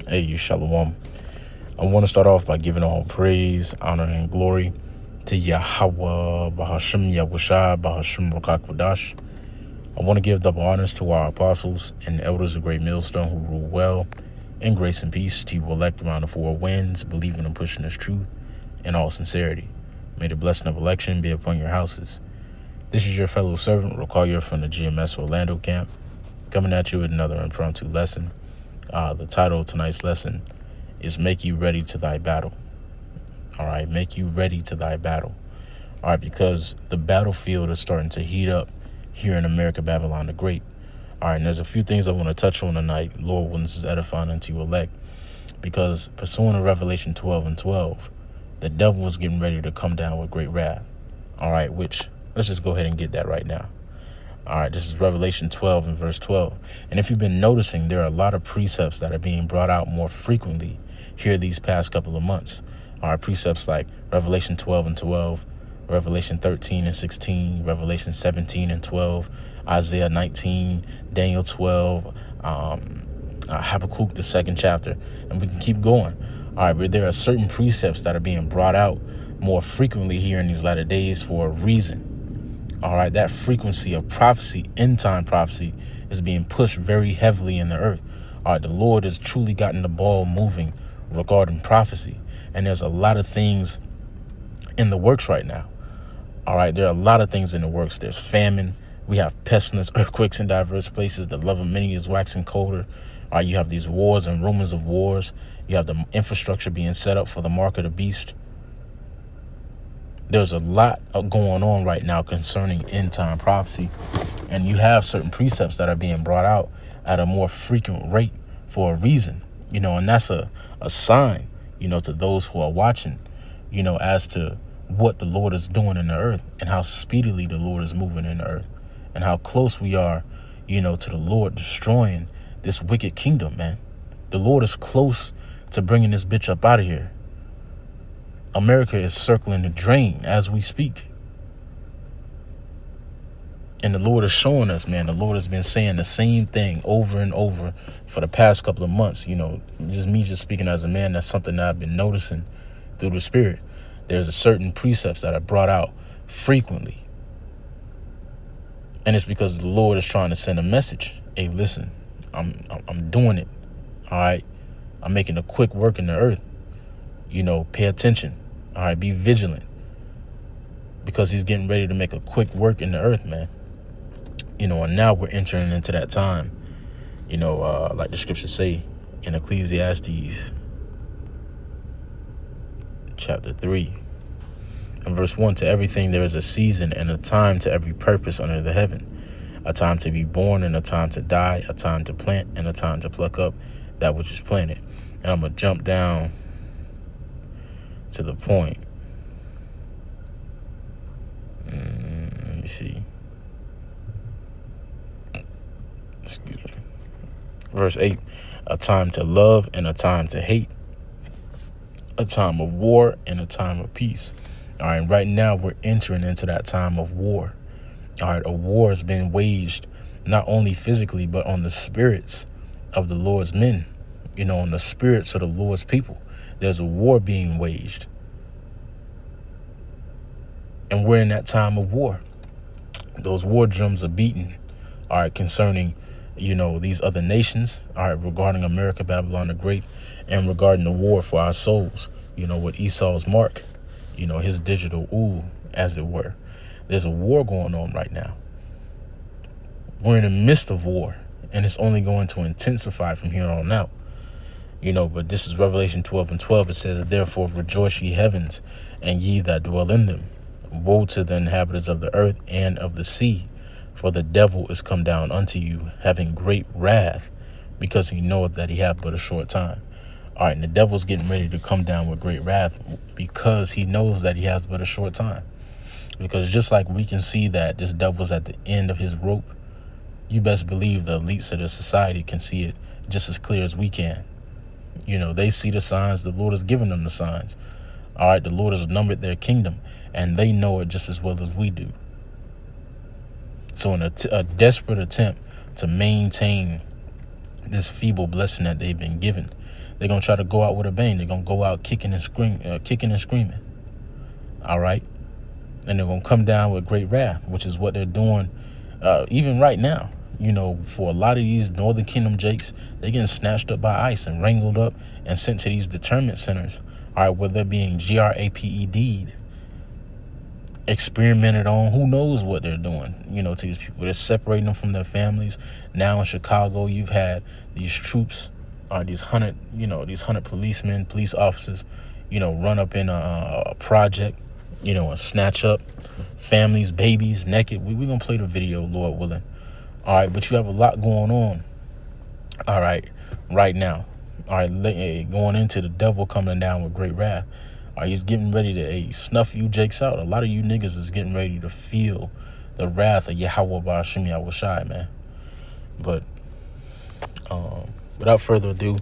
Hey, Shalom. I want to start off by giving all praise, honor, and glory to Yahweh, Bahashim Yahushua, Bahashim Rakakwadash. I want to give double honors to our apostles and elders of Great Millstone who rule well in grace and peace to you elect around the four winds, believing and pushing this truth in all sincerity. May the blessing of election be upon your houses. This is your fellow servant, Rokalia from the GMS Orlando camp, coming at you with another impromptu lesson. The title of tonight's lesson is Make You Ready to Thy Battle. All right, make you ready to thy battle. All right, because the battlefield is starting to heat up here in America, Babylon the Great. All right, and there's a few things I want to touch on tonight. Lord, when this is edifying unto you elect, because pursuing to Revelation 12 and 12, the devil is getting ready to come down with great wrath. All right, which let's just go ahead and get that right now. All right, this is Revelation 12 and verse 12. And if you've been noticing, there are a lot of precepts that are being brought out more frequently here these past couple of months. All right, precepts like Revelation 12 and 12, Revelation 13 and 16, Revelation 17 and 12, Isaiah 19, Daniel 12, Habakkuk, the second chapter, and we can keep going. All right, but there are certain precepts that are being brought out more frequently here in these latter days for a reason. All right, that frequency of prophecy, end time prophecy, is being pushed very heavily in the earth. All right, the Lord has truly gotten the ball moving regarding prophecy. And there's a lot of things in the works right now. All right, there are a lot of things in the works. There's famine. We have pestilence, earthquakes in diverse places. The love of many is waxing colder. All right, you have these wars and rumors of wars. You have the infrastructure being set up for the mark of the beast. There's a lot going on right now concerning end time prophecy. And you have certain precepts that are being brought out at a more frequent rate for a reason, and that's a sign, to those who are watching, as to what the Lord is doing in the earth and how speedily the Lord is moving in the earth and how close we are, to the Lord destroying this wicked kingdom, man. The Lord is close to bringing this bitch up out of here. America is circling the drain as we speak. And the Lord is showing us, man, the Lord has been saying the same thing over and over for the past couple of months. Just speaking as a man, that's something that I've been noticing through the Spirit. There's a certain precepts that are brought out frequently. And it's because the Lord is trying to send a message. Hey, listen, I'm doing it. All right. I'm making a quick work in the earth. Pay attention. All right, be vigilant, because he's getting ready to make a quick work in the earth, man. And now we're entering into that time, like the scriptures say in Ecclesiastes chapter 3 and verse 1, to everything there is a season and a time to every purpose under the heaven, a time to be born and a time to die, a time to plant and a time to pluck up that which is planted. And I'm going to jump down to the point. Let me see. Excuse me. Verse 8, a time to love and a time to hate, a time of war and a time of peace. All right, right now we're entering into that time of war. All right, a war has been waged not only physically, but on the spirits of the Lord's men, on the spirits of the Lord's people. There's a war being waged. And we're in that time of war. Those war drums are beating, all right, concerning, these other nations, all right, regarding America, Babylon the Great, and regarding the war for our souls, with Esau's mark, his digital ooh, as it were. There's a war going on right now. We're in the midst of war, and it's only going to intensify from here on out. But this is Revelation 12 and 12. It says, therefore rejoice ye heavens, and ye that dwell in them. Woe to the inhabitants of the earth and of the sea, for the devil is come down unto you, having great wrath, because he knoweth that he hath but a short time. All right, and the devil's getting ready to come down with great wrath because he knows that he has but a short time. Because just like we can see that this devil's at the end of his rope, you best believe the elites of the society can see it just as clear as we can. They see the signs. The Lord has given them the signs. All right, the Lord has numbered their kingdom, and they know it just as well as we do. So in a desperate attempt to maintain this feeble blessing that they've been given, they're going to try to go out with a bang. They're going to go out kicking and screaming. All right? And they're going to come down with great wrath, which is what they're doing even right now. You know, for a lot of these Northern Kingdom Jakes, they're getting snatched up by ICE and wrangled up and sent to these deterrent centers. All right, where they're being GRAPED'd, experimented on. Who knows what they're doing, you know, to these people. They're separating them from their families. Now in Chicago, you've had these troops, these 100 policemen, police officers, you know, run up in a project, you know, and snatch up families, babies, naked. We're going to play the video, Lord willing. All right, but you have a lot going on, all right, right now. All right, going into the devil coming down with great wrath. All right, he's getting ready to snuff you Jakes out. A lot of you niggas is getting ready to feel the wrath of Yahweh Ba'ashim Yahushai, man. But without further ado,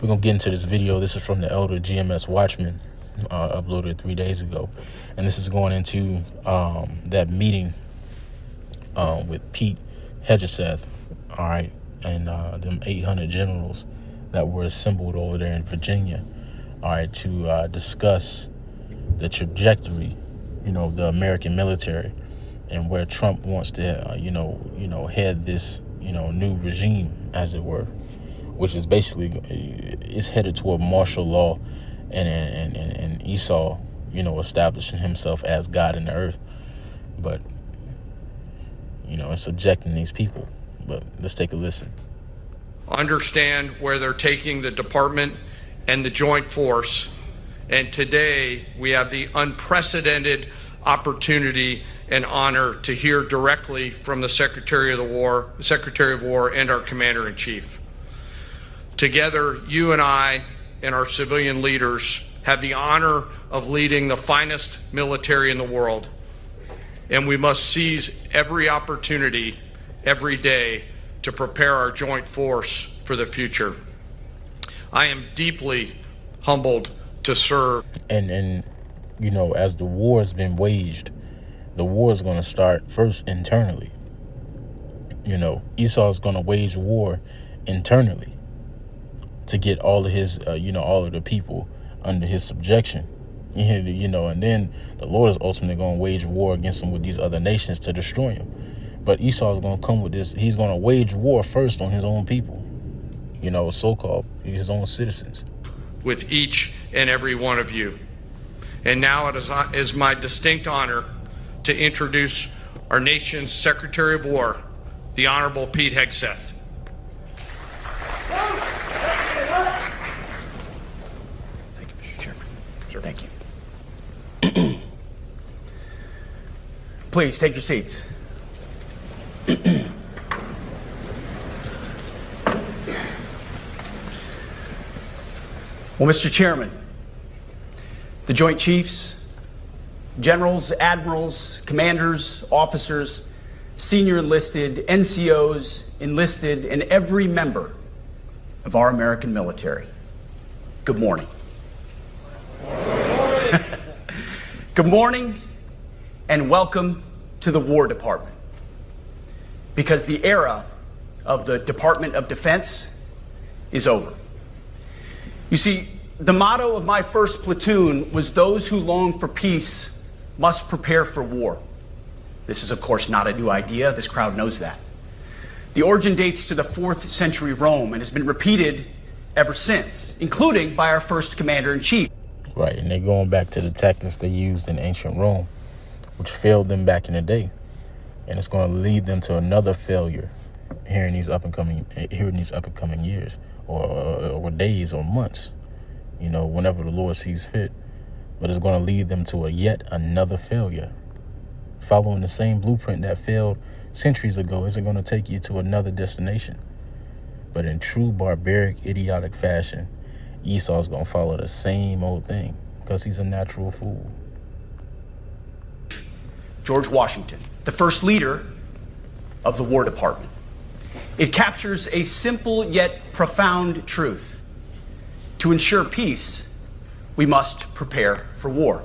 we're going to get into this video. This is from the Elder GMS Watchman, uploaded 3 days ago. And this is going into that meeting with Pete Hegseth, all right, and them 800 generals that were assembled over there in Virginia, all right, to discuss the trajectory, you know, of the American military and where Trump wants to, head this, new regime, as it were, which is basically is headed toward martial law and Esau, establishing himself as God in the earth, but and subjecting these people. But let's take a listen. Understand where they're taking the department and the joint force. And today we have the unprecedented opportunity and honor to hear directly from the Secretary of War and our Commander-in-Chief. Together, you and I and our civilian leaders have the honor of leading the finest military in the world. And we must seize every opportunity every day to prepare our joint force for the future. I am deeply humbled to serve. And as the war has been waged, the war is going to start first internally. Esau is going to wage war internally to get all of his, all of the people under his subjection. And then the Lord is ultimately going to wage war against him with these other nations to destroy him. But Esau is going to come with this. He's going to wage war first on his own people, so-called his own citizens. With each and every one of you. And now it is my distinct honor to introduce our nation's Secretary of War, the Honorable Pete Hegseth. Thank you, Mr. Chairman. Sure. Thank you. Please take your seats. Well, Mr. Chairman, the Joint Chiefs, generals, admirals, commanders, officers, senior enlisted, NCOs, enlisted, and every member of our American military, good morning. Good morning and welcome to the War Department. Because the era of the Department of Defense is over. You see, the motto of my first platoon was those who long for peace must prepare for war. This is, of course, not a new idea. This crowd knows that. The origin dates to the 4th century Rome and has been repeated ever since, including by our first commander-in-chief. Right, and they're going back to the tactics they used in ancient Rome, which failed them back in the day. And it's going to lead them to another failure here in these up and coming years or days or months, whenever the Lord sees fit. But it's going to lead them to yet another failure. Following the same blueprint that failed centuries ago isn't going to take you to another destination. But in true barbaric, idiotic fashion, Esau's going to follow the same old thing because he's a natural fool. George Washington, the first leader of the War Department. It captures a simple yet profound truth. To ensure peace, we must prepare for war.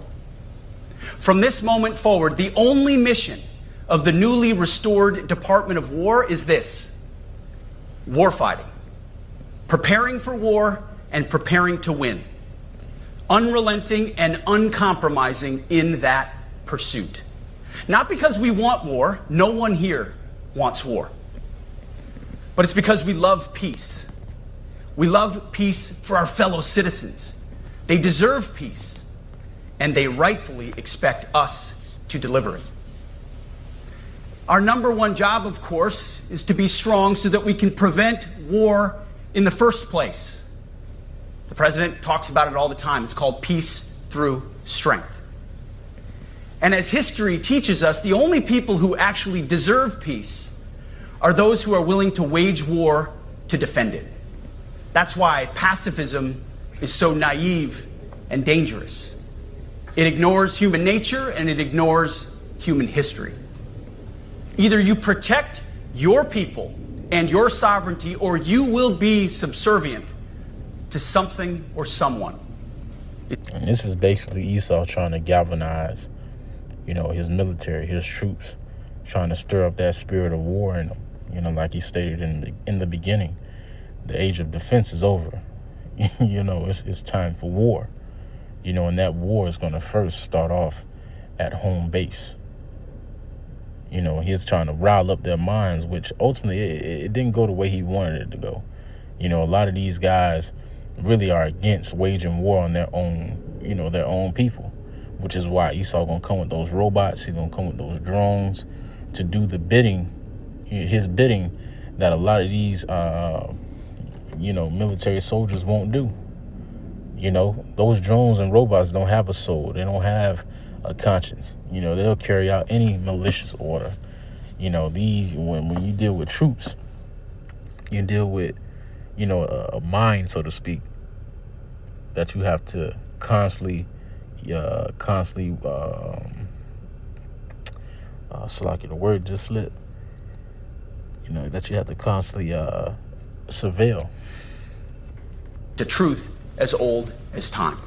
From this moment forward, the only mission of the newly restored Department of War is this: war fighting, preparing for war, and preparing to win, unrelenting and uncompromising in that pursuit. Not because we want war, no one here wants war, but it's because we love peace. We love peace for our fellow citizens. They deserve peace, and they rightfully expect us to deliver it. Our number one job, of course, is to be strong so that we can prevent war in the first place. The president talks about it all the time. It's called peace through strength. And as history teaches us, the only people who actually deserve peace are those who are willing to wage war to defend it. That's why pacifism is so naive and dangerous. It ignores human nature and it ignores human history. Either you protect your people and your sovereignty, or you will be subservient to something or someone. And this is basically Esau trying to galvanize, his military, his troops, trying to stir up that spirit of war in them. Like he stated in the beginning, the age of defense is over. It's time for war. And that war is going to first start off at home base. He's trying to rile up their minds, which ultimately it didn't go the way he wanted it to go. A lot of these guys really are against waging war on their own people, which is why Esau gonna come with those robots. He's gonna come with those drones to do the bidding, his bidding, that a lot of these, military soldiers won't do. Those drones and robots don't have a soul. They don't have a conscience. They'll carry out any malicious order. These, when you deal with troops, you deal with, a mind, so to speak, that you have to constantly, slack it, the word just slipped, that you have to constantly surveil. The truth as old as time.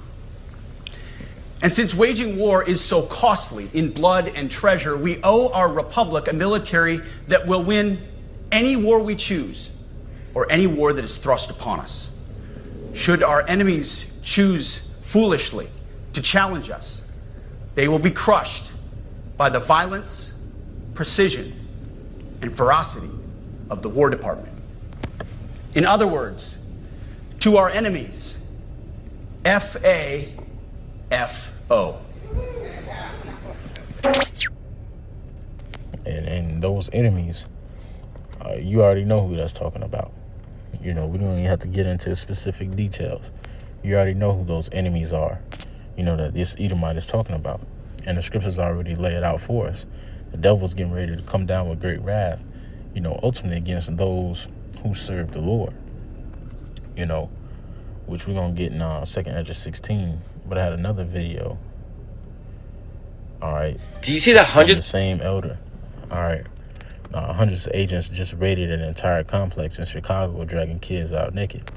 And since waging war is so costly in blood and treasure, we owe our republic a military that will win any war we choose, or any war that is thrust upon us. Should our enemies choose foolishly to challenge us, they will be crushed by the violence, precision, and ferocity of the War Department. In other words, to our enemies, F-A-F-O. And those enemies, you already know who that's talking about. We don't even have to get into specific details. You already know who those enemies are, that this Edomite is talking about. And the scriptures already lay it out for us. The devil's getting ready to come down with great wrath, ultimately against those who serve the Lord, which we're going to get in 2nd Esdras 16. But I had another video. All right. Do you see that hundreds? The same elder. All right. Hundreds of agents just raided an entire complex in Chicago, dragging kids out naked.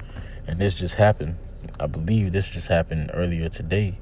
And this just happened. I believe this just happened earlier today,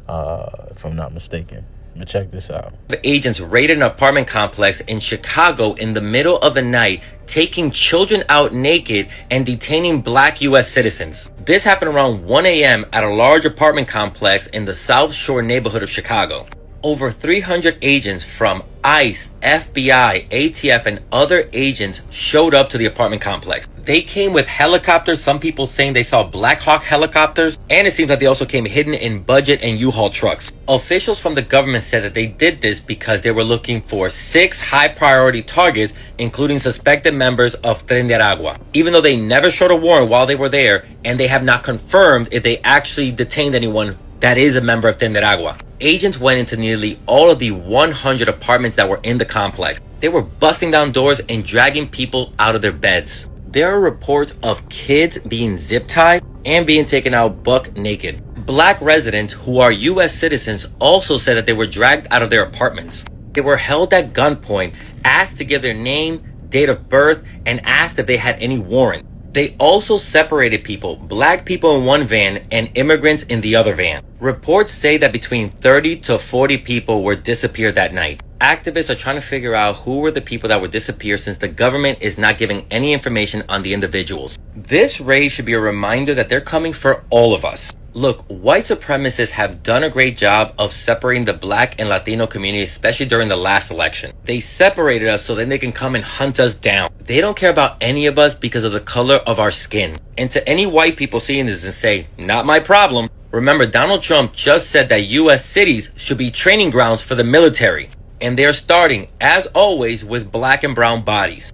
if I'm not mistaken. But check this out. The agents raided an apartment complex in Chicago in the middle of the night, taking children out naked and detaining black U.S. citizens. This happened around 1 a.m. at a large apartment complex in the South Shore neighborhood of Chicago. Over 300 agents from ICE, FBI, ATF, and other agents showed up to the apartment complex. They came with helicopters, some people saying they saw Black Hawk helicopters, and it seems like they also came hidden in budget and U-Haul trucks. Officials from the government said that they did this because they were looking for 6 high-priority targets, including suspected members of Tren de Aragua. Even though they never showed a warrant while they were there, and they have not confirmed if they actually detained anyone that is a member of Tren de Aragua. Agents went into nearly all of the 100 apartments that were in the complex. They were busting down doors and dragging people out of their beds. There are reports of kids being zip-tied and being taken out buck naked. Black residents who are U.S. citizens also said that they were dragged out of their apartments. They were held at gunpoint, asked to give their name, date of birth, and asked if they had any warrant. They also separated people, black people in one van and immigrants in the other van. Reports say that between 30 to 40 people were disappeared that night. Activists are trying to figure out who were the people that were disappeared since the government is not giving any information on the individuals. This raid should be a reminder that they're coming for all of us. Look, white supremacists have done a great job of separating the black and Latino community, especially during the last election. They separated us so then they can come and hunt us down. They don't care about any of us because of the color of our skin. And to any white people seeing this and say, not my problem, remember Donald Trump just said that US cities should be training grounds for the military. And they're starting, as always, with black and brown bodies.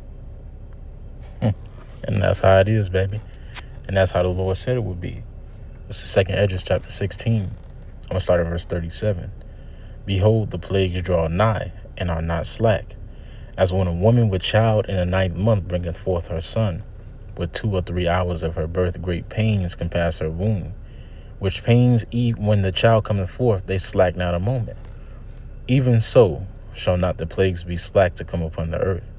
And that's how it is, baby. And that's how the Lord said it would be. It's the second Esdras chapter 16. I'm going to start at verse 37. Behold, the plagues draw nigh, and are not slack. As when a woman with child in the 9th month bringeth forth her son, with 2 or 3 hours of her birth great pains compass her womb, which pains when the child cometh forth, they slack not a moment. Even so shall not the plagues be slack to come upon the earth,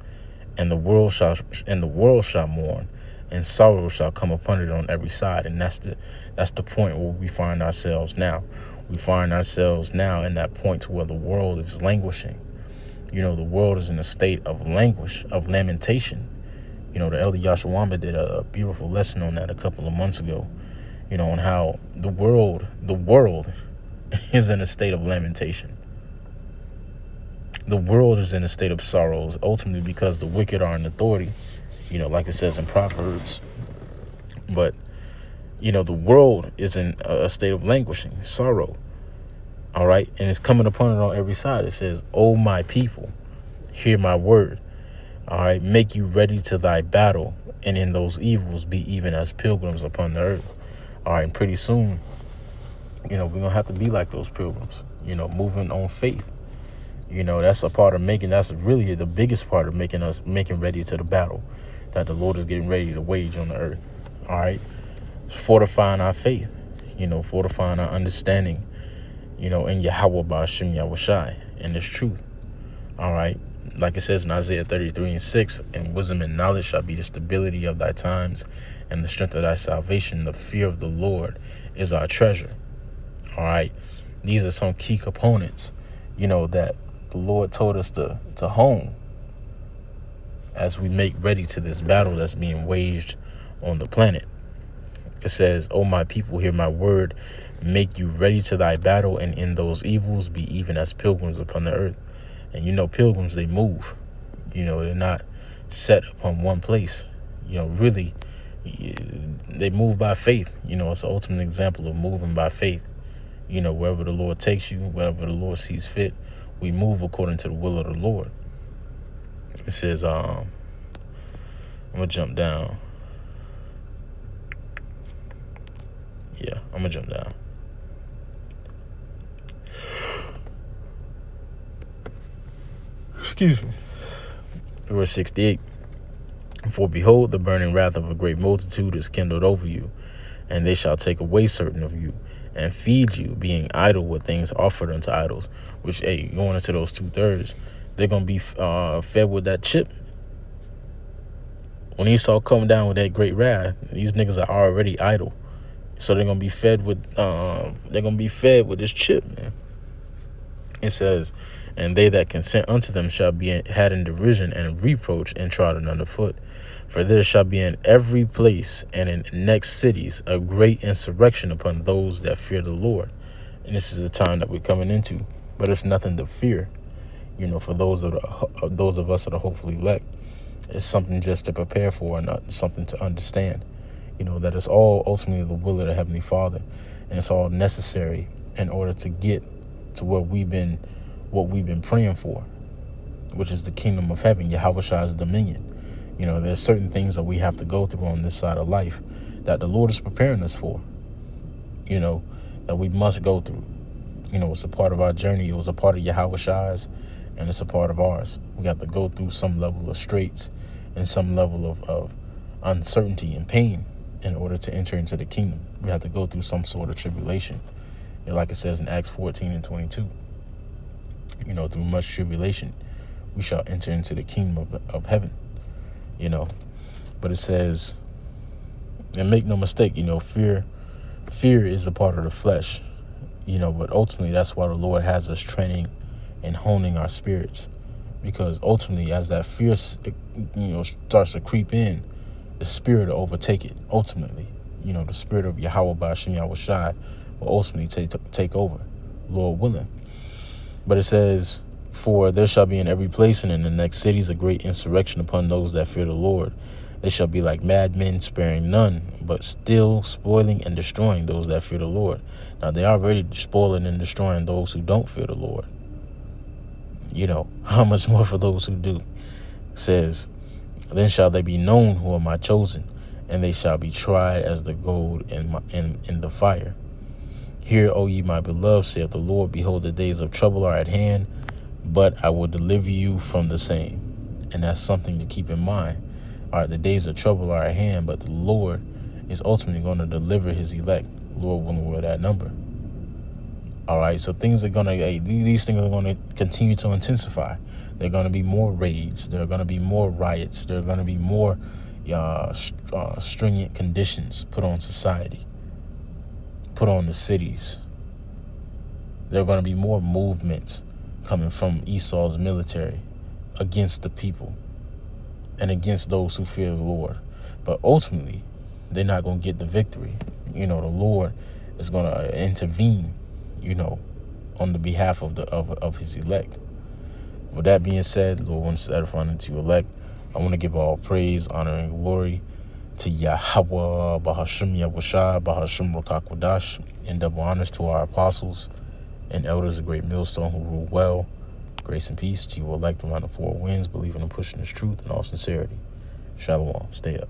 and the world shall mourn, and sorrow shall come upon it on every side. And that's the point where we find ourselves now. We find ourselves now in that point to where the world is languishing. The world is in a state of languish, of lamentation. The Elder Yashawamba did a beautiful lesson on that a couple of months ago, on how the world is in a state of lamentation. The world is in a state of sorrows, ultimately because the wicked are in authority, like it says in Proverbs. But, the world is in a state of languishing, sorrow. All right. And it's coming upon it on every side. It says, "O my people, hear my word. All right. Make you ready to thy battle. And in those evils be even as pilgrims upon the earth." All right. And pretty soon, we're going to have to be like those pilgrims, moving on faith. That's a part of that's really the biggest part of making ready to the battle that the Lord is getting ready to wage on the earth. All right. Fortifying our faith, fortifying our understanding, in Yahweh Ba'ashem Yahushai and His truth. All right. Like it says in Isaiah 33:6, "And wisdom and knowledge shall be the stability of thy times, and the strength of thy salvation. The fear of the Lord is our treasure." All right. These are some key components, that the Lord told us to hone as we make ready to this battle that's being waged on the planet. It says, "O my people, hear my word. Make you ready to thy battle, and in those evils be even as pilgrims upon the earth." And pilgrims, they move. They're not set upon one place. Really, they move by faith. It's the ultimate example of moving by faith. Wherever the Lord takes you, wherever the Lord sees fit, we move according to the will of the Lord. It says, I'm going to jump down. Yeah, I'm going to jump down. Excuse me. Verse 68. "For behold, the burning wrath of a great multitude is kindled over you, and they shall take away certain of you, and feed you, being idle with things offered unto idols." Which, going into those 2/3, they're going to be fed with that chip. When Esau come down with that great wrath, these niggas are already idle. So they're going to be fed with this chip, man. It says, "And they that consent unto them shall be had in derision and reproach and trodden underfoot. For there shall be in every place and in next cities a great insurrection upon those that fear the Lord." And this is the time that we're coming into. But it's nothing to fear, for those of us that are hopefully elect. It's something just to prepare for and something to understand. That it's all ultimately the will of the Heavenly Father, and it's all necessary in order to get to what we've been praying for, which is the kingdom of heaven, Yahweh's dominion. There's certain things that we have to go through on this side of life that the Lord is preparing us for, that we must go through. It's a part of our journey. It was a part of Yahweh's, and it's a part of ours. We have to go through some level of straits and some level of uncertainty and pain in order to enter into the kingdom. We have to go through some sort of tribulation. Like it says in Acts 14:22, through much tribulation, we shall enter into the kingdom of heaven. But it says, and make no mistake, fear is a part of the flesh, but ultimately that's why the Lord has us training and honing our spirits, because ultimately as that fear, starts to creep in, the spirit will overtake it ultimately. You know, the spirit of Yahweh Ba'ashem Yahushai will ultimately take over, Lord willing. But it says, for there shall be in every place and in the next cities a great insurrection upon those that fear the Lord. They shall be like madmen, sparing none, but still spoiling and destroying those that fear the Lord. Now, they are already spoiling and destroying those who don't fear the Lord. You know, how much more for those who do? It says, then shall they be known who are my chosen, and they shall be tried as the gold in the fire. Hear, O ye my beloved, saith the Lord, behold, the days of trouble are at hand, but I will deliver you from the same. And that's something to keep in mind. All right, the days of trouble are at hand, but the Lord is ultimately going to deliver his elect. Lord willing, we're that number. All right, so these things are going to continue to intensify. There are going to be more raids. There are going to be more riots. There are going to be more stringent conditions put on society, put on the cities. There are going to be more movements coming from Esau's military against the people and against those who fear the Lord. But ultimately, they're not going to get the victory. You know, the Lord is going to intervene, you know, on the behalf of his elect. With that being said, Lord wants to edify into elect. I want to give all praise, honor, and glory to Yahweh, Bahashem Yahushai, Bahashem Ruach, and double honors to our apostles and elders of Great Millstone who rule well. Grace and peace to you elect around the four winds, believing and pushing this truth in all sincerity. Shalom. Stay up.